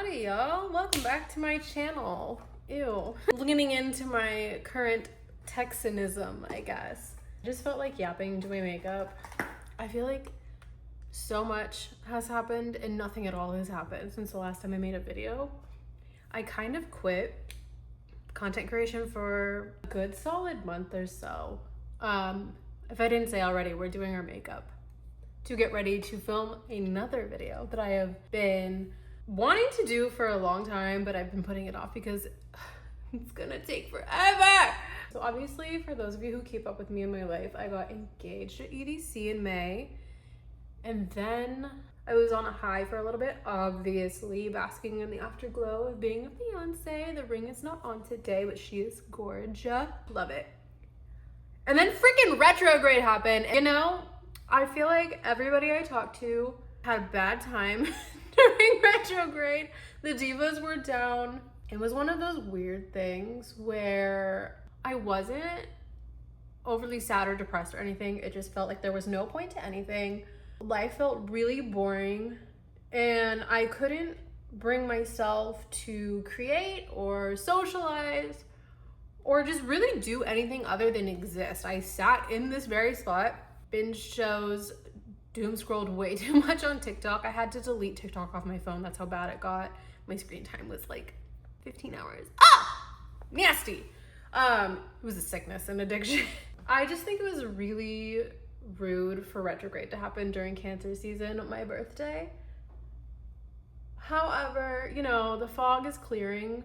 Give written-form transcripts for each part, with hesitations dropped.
Howdy y'all, welcome back to my channel. Ew. Leaning into my current Texanism, I guess. I just felt like yapping to my makeup. I feel like so much has happened and nothing at all has happened since the last time I made a video. I kind of quit content creation for a good solid month or so. If I didn't say already, we're doing our makeup to get ready to film another video that I have been wanting to do for a long time, but I've been putting it off because it's gonna take forever. So obviously, for those of you who keep up with me in my life, I got engaged at EDC in May, and then I was on a high for a little bit, obviously basking in the afterglow of being a fiance. The ring is not on today, but she is gorgeous. Love it. And then freaking retrograde happened. You know, I feel like everybody I talked to had a bad time during retrograde. The divas were down. It was one of those weird things where I wasn't overly sad or depressed or anything. It just felt like there was no point to anything. Life felt really boring and I couldn't bring myself to create or socialize or just really do anything other than exist. I sat in this very spot, binge shows, doom scrolled way too much on TikTok. I had to delete TikTok off my phone. That's how bad it got. My screen time was like 15 hours. Ah! Nasty. It was a sickness and addiction. I just think it was really rude for retrograde to happen during Cancer season, my birthday. However, you know, the fog is clearing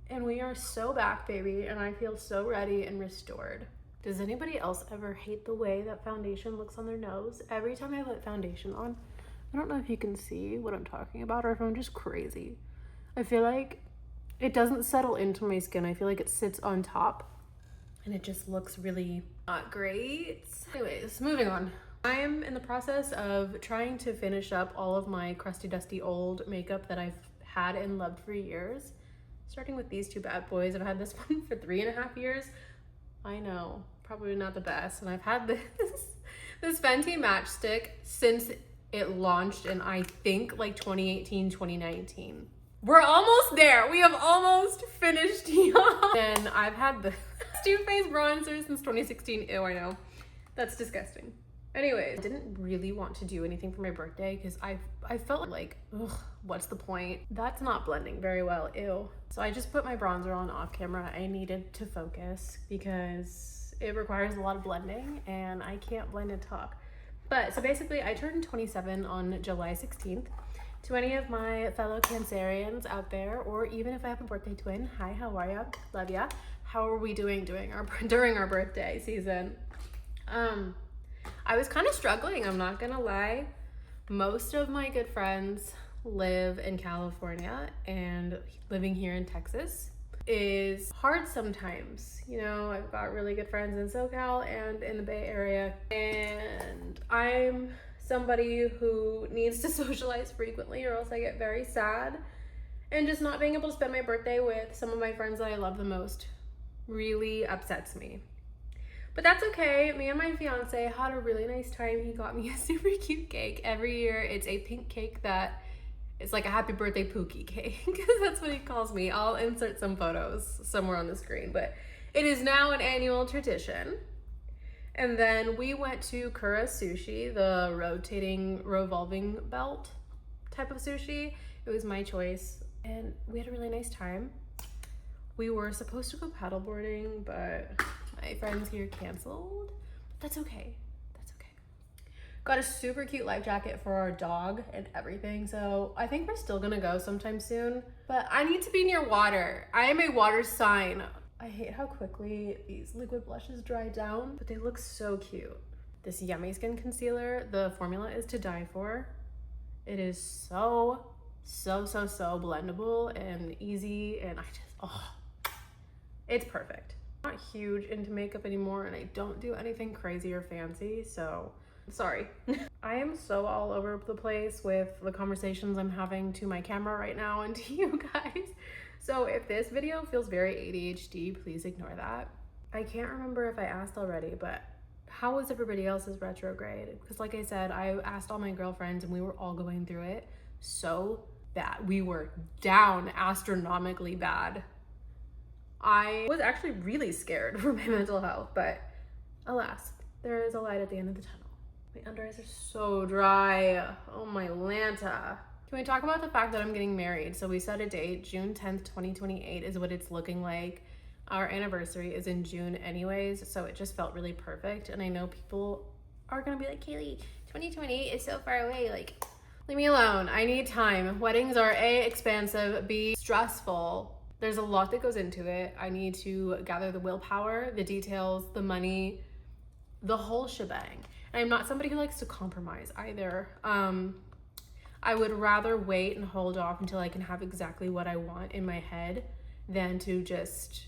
and we are so back, baby, and I feel so ready and restored. Does anybody else ever hate the way that foundation looks on their nose? Every time I put foundation on, I don't know if you can see what I'm talking about or if I'm just crazy. I feel like it doesn't settle into my skin. I feel like it sits on top and it just looks really not great. Anyways, moving on. I am in the process of trying to finish up all of my crusty, dusty old makeup that I've had and loved for years. Starting with these two bad boys. I've had this one for 3.5 years. I know, probably not the best. And I've had this Fenty matchstick since it launched in, I think, like 2018, 2019. We're almost there. We have almost finished, y'all. And I've had the Too Faced bronzer since 2016. Ew, I know. That's disgusting. Anyways, I didn't really want to do anything for my birthday because I felt like, ugh, what's the point? That's not blending very well, ew. So I just put my bronzer on off camera. I needed to focus because it requires a lot of blending and I can't blend and talk. But so basically I turned 27 on July 16th. To any of my fellow Cancerians out there, or even if I have a birthday twin, hi, how are ya? Love ya. How are we doing during our birthday season? I was kind of struggling, I'm not gonna lie. Most of my good friends live in California, and living here in Texas is hard sometimes. You know, I've got really good friends in SoCal and in the Bay Area, and I'm somebody who needs to socialize frequently or else I get very sad. And just not being able to spend my birthday with some of my friends that I love the most really upsets me. But that's okay. Me and my fiance had a really nice time. He got me a super cute cake. Every year it's a pink cake that it's like a happy birthday Pookie cake because that's what he calls me. I'll insert some photos somewhere on the screen, but it is now an annual tradition. And then we went to Kura Sushi, the revolving belt type of sushi. It was my choice and we had a really nice time. We were supposed to go paddleboarding, but my friends here canceled. That's okay. That's okay. Got a super cute life jacket for our dog and everything. So I think we're still gonna go sometime soon, but I need to be near water. I am a water sign. I hate how quickly these liquid blushes dry down, but they look so cute. This Yummy Skin concealer, the formula is to die for. It is so blendable and easy, and I just, oh, it's perfect. I'm not huge into makeup anymore, and I don't do anything crazy or fancy, so sorry. I am so all over the place with the conversations I'm having to my camera right now and to you guys. So if this video feels very ADHD, please ignore that. I can't remember if I asked already, but how was everybody else's retrograde? Because like I said, I asked all my girlfriends and we were all going through it. So bad. We were down astronomically bad. I was actually really scared for my mental health, but alas, there is a light at the end of the tunnel. My under eyes are so dry. Oh my Lanta. Can we talk about the fact that I'm getting married? So we set a date, June 10th, 2028 is what it's looking like. Our anniversary is in June anyways, so it just felt really perfect. And I know people are gonna be like, Kaylee, 2028 is so far away. Like, leave me alone. I need time. Weddings are A, expansive, B, stressful. There's a lot that goes into it. I need to gather the willpower, the details, the money, the whole shebang. And I'm not somebody who likes to compromise either. I would rather wait and hold off until I can have exactly what I want in my head than to just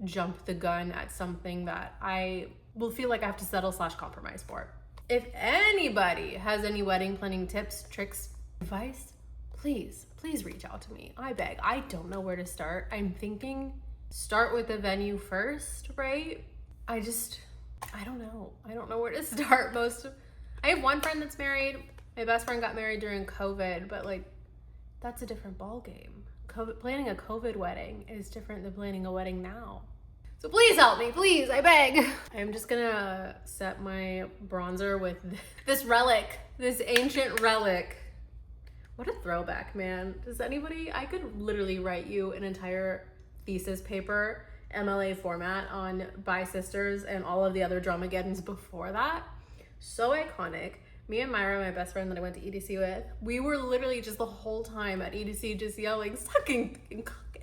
jump the gun at something that I will feel like I have to settle / compromise for. If anybody has any wedding planning tips, tricks, advice, please reach out to me. I beg. I don't know where to start. I'm thinking start with the venue first, right? I don't know. I don't know where to start. I have one friend that's married. My best friend got married during COVID, but like, that's a different ball game. Planning a COVID wedding is different than planning a wedding now. So please help me, please, I beg. I'm just gonna set my bronzer with this relic, this ancient relic. What a throwback, man. I could literally write you an entire thesis paper, MLA format, on Bi Sisters and all of the other Dramageddons before that. So iconic. Me and Myra, my best friend that I went to EDC with, we were literally just the whole time at EDC just yelling, sucking,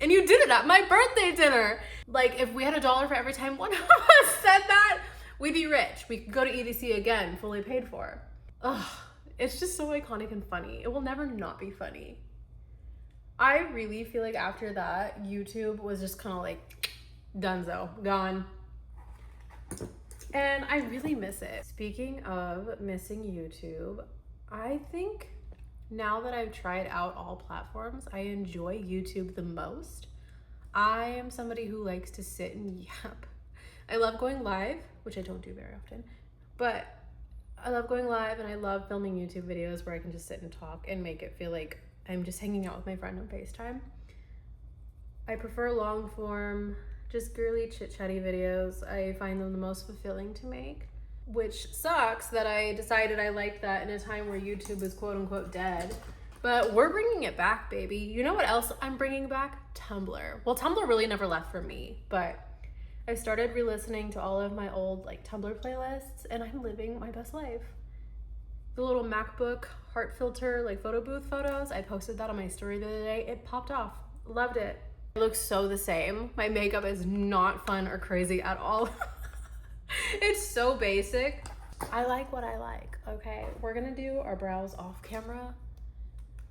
and you did it at my birthday dinner. Like, if we had $1 for every time one of us said that, we'd be rich. We could go to EDC again, fully paid for. Ugh, it's just so iconic and funny. It will never not be funny. I really feel like after that, YouTube was just kind of like, donezo, gone. And I really miss it. Speaking of missing YouTube, I think now that I've tried out all platforms, I enjoy YouTube the most. I am somebody who likes to sit and yap. I love going live, which I don't do very often, but I love going live and I love filming YouTube videos where I can just sit and talk and make it feel like I'm just hanging out with my friend on FaceTime. I prefer long form, just girly chit-chatty videos. I find them the most fulfilling to make, which sucks that I decided I liked that in a time where YouTube is quote unquote dead. But we're bringing it back, baby. You know what else I'm bringing back? Tumblr. Well, Tumblr really never left for me, but I started re-listening to all of my old like Tumblr playlists and I'm living my best life. The little MacBook heart filter, like photo booth photos, I posted that on my story the other day. It popped off. Loved it. It looks so the same. My makeup is not fun or crazy at all. It's so basic. I like what I like, okay? We're gonna do our brows off camera.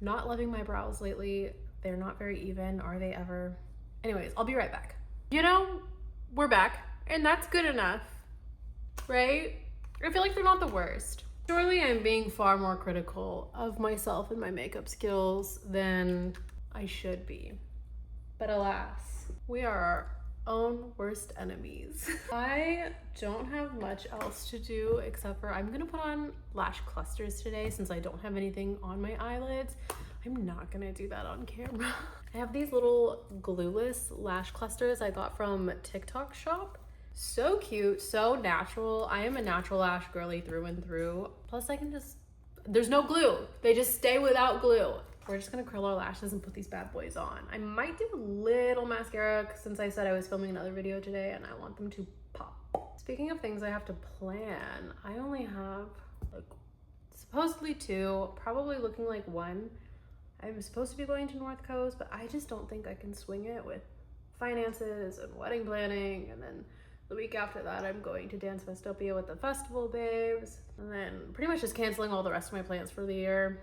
Not loving my brows lately. They're not very even, are they ever? Anyways, I'll be right back. You know, we're back, and that's good enough, right? I feel like they're not the worst. Surely I'm being far more critical of myself and my makeup skills than I should be. But alas, we are our own worst enemies. I don't have much else to do except for I'm gonna put on lash clusters today since I don't have anything on my eyelids. I'm not gonna do that on camera. I have these little glueless lash clusters I got from TikTok shop. So cute, so natural. I am a natural lash girly through and through. Plus there's no glue. They just stay without glue. We're just gonna curl our lashes and put these bad boys on. I might do a little mascara since I said I was filming another video today and I want them to pop. Speaking of things I have to plan, I only have like supposedly 2, probably looking like 1. I'm supposed to be going to North Coast, but I just don't think I can swing it with finances and wedding planning. And then the week after that, I'm going to Dance Festopia with the festival babes. And then pretty much just canceling all the rest of my plans for the year.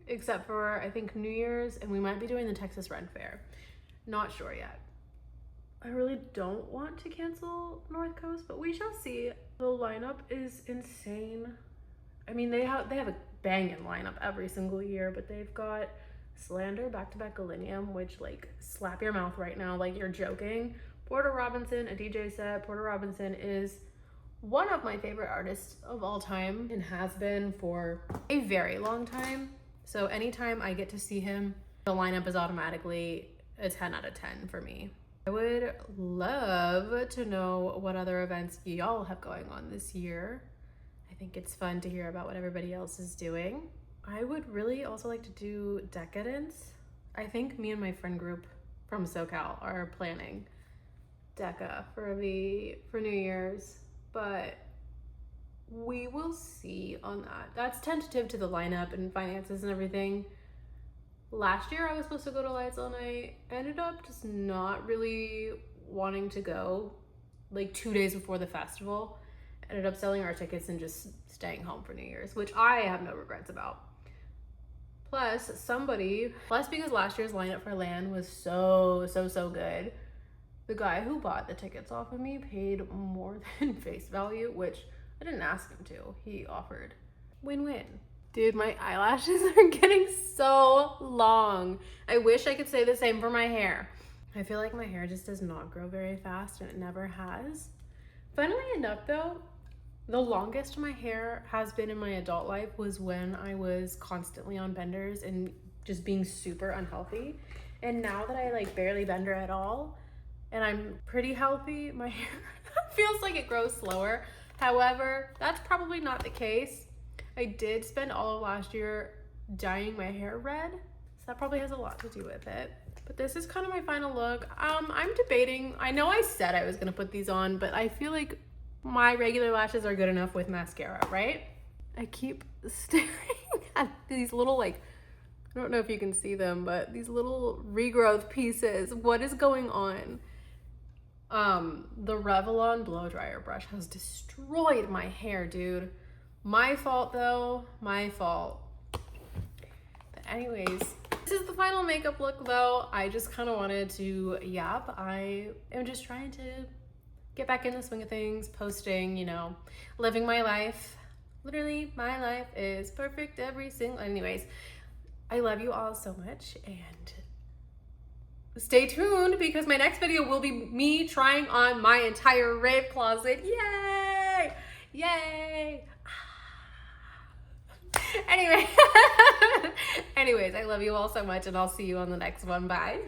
Except for, I think, New Year's, and we might be doing the Texas Ren Fair. Not sure yet. I really don't want to cancel North Coast, but we shall see. The lineup is insane. I mean, they have a banging lineup every single year, but they've got Slander, Back-to-Back Millennium, which, like, slap your mouth right now like you're joking. Porter Robinson, a DJ set. Porter Robinson is one of my favorite artists of all time and has been for a very long time. So anytime I get to see him, the lineup is automatically a 10 out of 10 for me. I would love to know what other events y'all have going on this year. I think it's fun to hear about what everybody else is doing. I would really also like to do Decadence. I think me and my friend group from SoCal are planning Deca for New Year's, but we will see on that. That's tentative to the lineup and finances and everything. Last year I was supposed to go to Lights All Night. Ended up just not really wanting to go, like 2 days before the festival. Ended up selling our tickets and just staying home for New Year's, which I have no regrets about. Plus because last year's lineup for LAN was so good, the guy who bought the tickets off of me paid more than face value, which I didn't ask him to. He offered. Win-win. Dude, my eyelashes are getting so long. I wish I could say the same for my hair. I feel like my hair just does not grow very fast, and it never has. Funnily enough though, the longest my hair has been in my adult life was when I was constantly on benders and just being super unhealthy. And now that I like barely bender at all and I'm pretty healthy, my hair feels like it grows slower. However, that's probably not the case. I did spend all of last year dyeing my hair red, so that probably has a lot to do with it. But this is kind of my final look. I'm debating. I know I said I was gonna put these on, but I feel like my regular lashes are good enough with mascara, right? I keep staring at these little, like, I don't know if you can see them, but these little regrowth pieces. What is going on? The Revlon blow dryer brush has destroyed my hair, dude. My fault though, my fault. But anyways, this is the final makeup look though. I just kind of wanted to yap. I am just trying to get back in the swing of things, posting, you know, living my life. Literally, my life is perfect anyways. I love you all so much, and stay tuned because my next video will be me trying on my entire rave closet. Yay! Yay! Anyway, anyways, I love you all so much, and I'll see you on the next one. Bye.